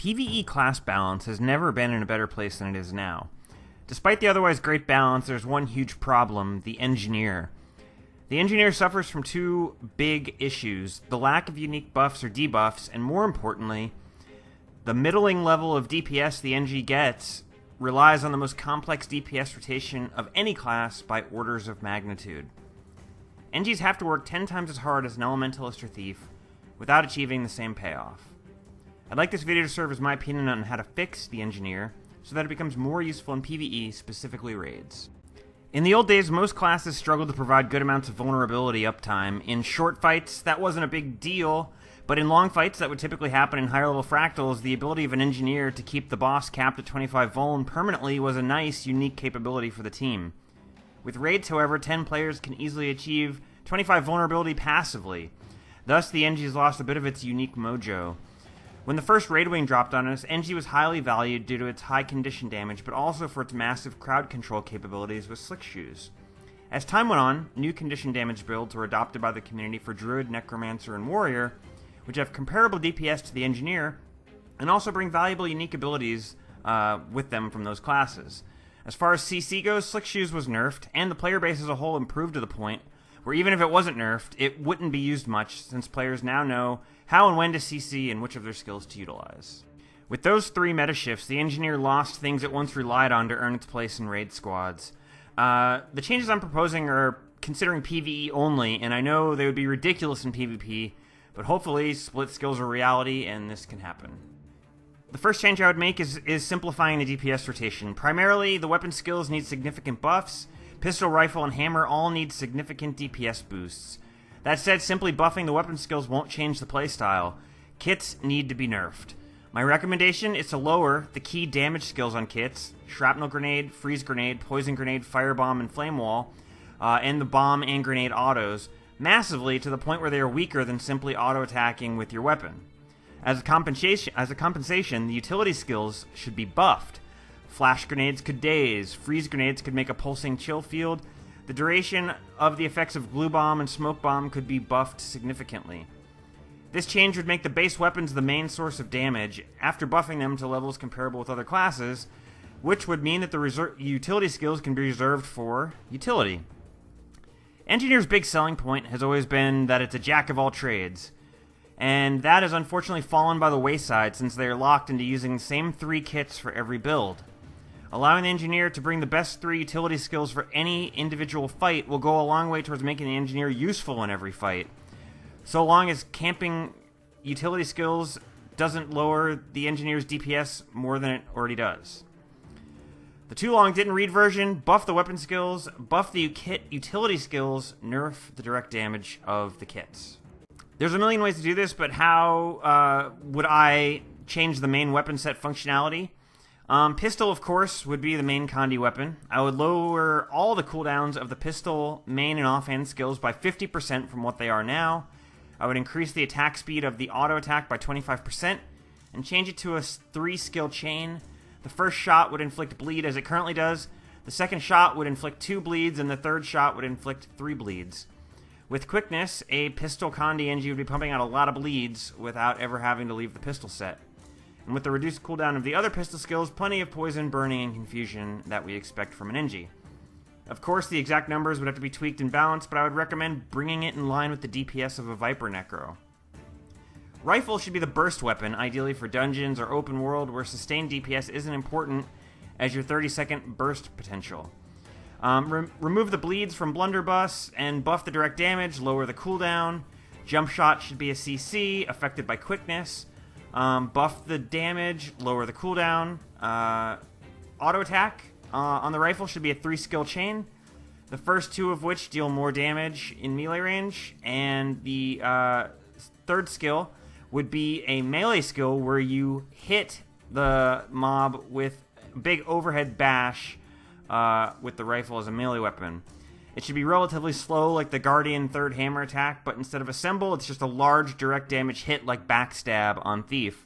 PVE class balance has never been in a better place than it is now. Despite the otherwise great balance, there's one huge problem: the engineer. The engineer suffers from two big issues: the lack of unique buffs or debuffs, and more importantly, the middling level of DPS the NG gets relies on the most complex DPS rotation of any class by orders of magnitude. NGs have to work 10 times as hard as an elementalist or thief without achieving the same payoff. I'd like this video to serve as my opinion on how to fix the engineer so that it becomes more useful in PvE, specifically raids. In the old days, most classes struggled to provide good amounts of vulnerability uptime. In short fights, that wasn't a big deal, but in long fights that would typically happen in higher level fractals, the ability of an engineer to keep the boss capped at 25 vuln permanently was a nice, unique capability for the team. With raids, however, 10 players can easily achieve 25 vulnerability passively. Thus, the NG's lost a bit of its unique mojo. When the first raid wing dropped on us, NG was highly valued due to its high condition damage, but also for its massive crowd control capabilities with Slick Shoes. As time went on, new condition damage builds were adopted by the community for Druid, Necromancer, and Warrior, which have comparable DPS to the Engineer, and also bring valuable unique abilities with them from those classes. As far as CC goes, Slick Shoes was nerfed, and the player base as a whole improved to the point where even if it wasn't nerfed, it wouldn't be used much, since players now know how and when to CC and which of their skills to utilize. With those three meta shifts, the Engineer lost things it once relied on to earn its place in raid squads. The changes I'm proposing are considering PvE only, and I know they would be ridiculous in PvP, but hopefully split skills are reality and this can happen. The first change I would make is simplifying the DPS rotation. Primarily, the weapon skills need significant buffs. Pistol, rifle, and hammer all need significant DPS boosts. That said, simply buffing the weapon skills won't change the playstyle. Kits need to be nerfed. My recommendation is to lower the key damage skills on kits: shrapnel grenade, freeze grenade, poison grenade, firebomb, and flame wall, and the bomb and grenade autos, massively to the point where they are weaker than simply auto-attacking with your weapon. As a compensation, the utility skills should be buffed. Flash grenades could daze, freeze grenades could make a pulsing chill field. The duration of the effects of glue bomb and smoke bomb could be buffed significantly. This change would make the base weapons the main source of damage after buffing them to levels comparable with other classes, which would mean that the utility skills can be reserved for utility. Engineer's big selling point has always been that it's a jack of all trades, and that has unfortunately fallen by the wayside since they are locked into using the same 3 kits for every build. Allowing the Engineer to bring the best 3 utility skills for any individual fight will go a long way towards making the Engineer useful in every fight. So long as camping utility skills doesn't lower the Engineer's DPS more than it already does. The too long didn't read version: buff the weapon skills, buff the kit utility skills, nerf the direct damage of the kits. There's a million ways to do this, but how would I change the main weapon set functionality? Pistol, of course, would be the main Condi weapon. I would lower all the cooldowns of the pistol main and offhand skills by 50% from what they are now. I would increase the attack speed of the auto attack by 25% and change it to a 3-skill chain. The first shot would inflict bleed as it currently does. The second shot would inflict 2 bleeds, and the third shot would inflict 3 bleeds. With quickness, a pistol Condi NG would be pumping out a lot of bleeds without ever having to leave the pistol set. And with the reduced cooldown of the other pistol skills, plenty of poison, burning, and confusion that we expect from an NG. Of course, the exact numbers would have to be tweaked and balanced, but I would recommend bringing it in line with the DPS of a Viper Necro. Rifle should be the burst weapon, ideally for dungeons or open world where sustained DPS isn't important as your 30-second burst potential. Remove the bleeds from blunderbuss and buff the direct damage, lower the cooldown. Jump shot should be a CC, affected by quickness. Buff the damage, lower the cooldown. Auto attack on the rifle should be a 3-skill chain, the first 2 of which deal more damage in melee range, and the third skill would be a melee skill where you hit the mob with big overhead bash with the rifle as a melee weapon. It should be relatively slow like the Guardian 3rd hammer attack, but instead of assemble, it's just a large direct damage hit like backstab on Thief.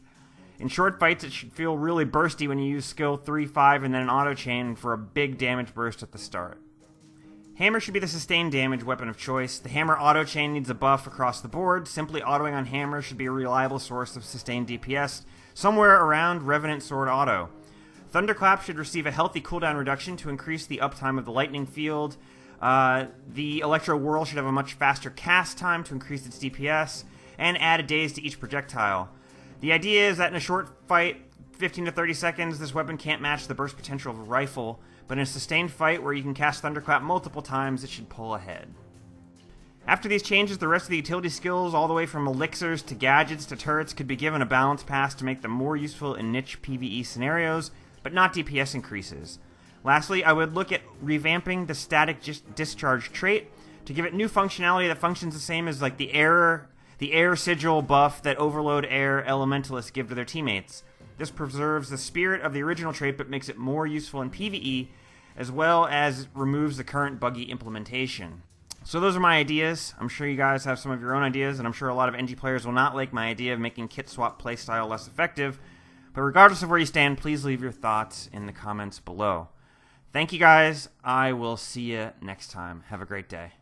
In short fights, it should feel really bursty when you use skill 3-5 and then an auto chain for a big damage burst at the start. Hammer should be the sustained damage weapon of choice. The hammer auto chain needs a buff across the board. Simply autoing on hammer should be a reliable source of sustained DPS, somewhere around Revenant Sword auto. Thunderclap should receive a healthy cooldown reduction to increase the uptime of the lightning field. The Electro Whirl should have a much faster cast time to increase its DPS, and add a daze to each projectile. The idea is that in a short fight, 15 to 30 seconds, this weapon can't match the burst potential of a rifle, but in a sustained fight where you can cast Thunderclap multiple times, it should pull ahead. After these changes, the rest of the utility skills, all the way from elixirs to gadgets to turrets, could be given a balance pass to make them more useful in niche PvE scenarios, but not DPS increases. Lastly, I would look at revamping the static discharge trait to give it new functionality that functions the same as like the air sigil buff that Overload Air Elementalists give to their teammates. This preserves the spirit of the original trait but makes it more useful in PvE, as well as removes the current buggy implementation. So those are my ideas. I'm sure you guys have some of your own ideas, and I'm sure a lot of NG players will not like my idea of making kit swap playstyle less effective. But regardless of where you stand, please leave your thoughts in the comments below. Thank you guys. I will see you next time. Have a great day.